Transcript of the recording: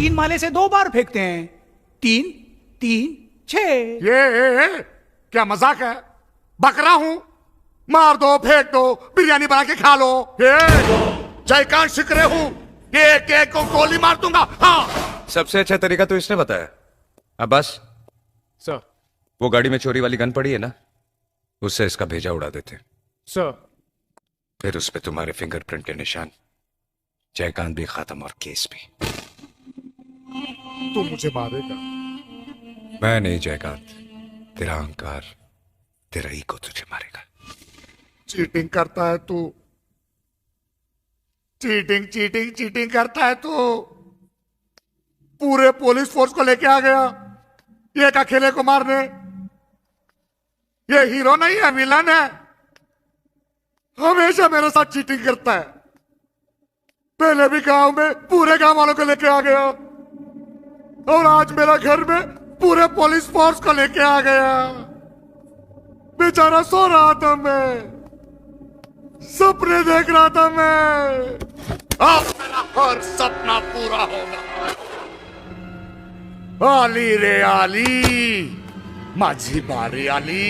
3 माले से 2 बार फेंकते हैं। 3 3 6। ये क्या मजाक है? बकरा हूं, मार दो फेंक दो, बिरयानी बना के खा लो। ये जयकांत शिकरे हूं, ये एक को गोली मार दूंगा। हाँ सबसे अच्छा तरीका तो इसने बताया। अब्बास सर वो गाड़ी में चोरी वाली गन पड़ी है ना, उससे इसका भेजा उड़ा देते, सर फिर उस पे तुम्हारे फिंगरप्रिंट के निशान, जयकांत भी खत्म और केस भी। तू मुझे मारेगा? मैं नहीं जयकांत, तेरा अहंकार, तेरा ईगो तुझे मारेगा। चीटिंग करता है तू, चीटिंग चीटिंग चीटिंग करता है तू। पूरे पुलिस फोर्स को लेके आ गया ये एक अकेले को मारने। ये हीरो नहीं है, विलन है। हमेशा मेरे साथ चीटिंग करता है। पहले भी गांव में पूरे गांव वालों को लेके आ गया, और आज मेरा घर में पूरे पुलिस फोर्स को लेके आ गया। बेचारा सो रहा था, मैं सपने देख रहा था। मैं अब मेरा हर सपना पूरा होगा। आली रे आली, माझी बारी आली।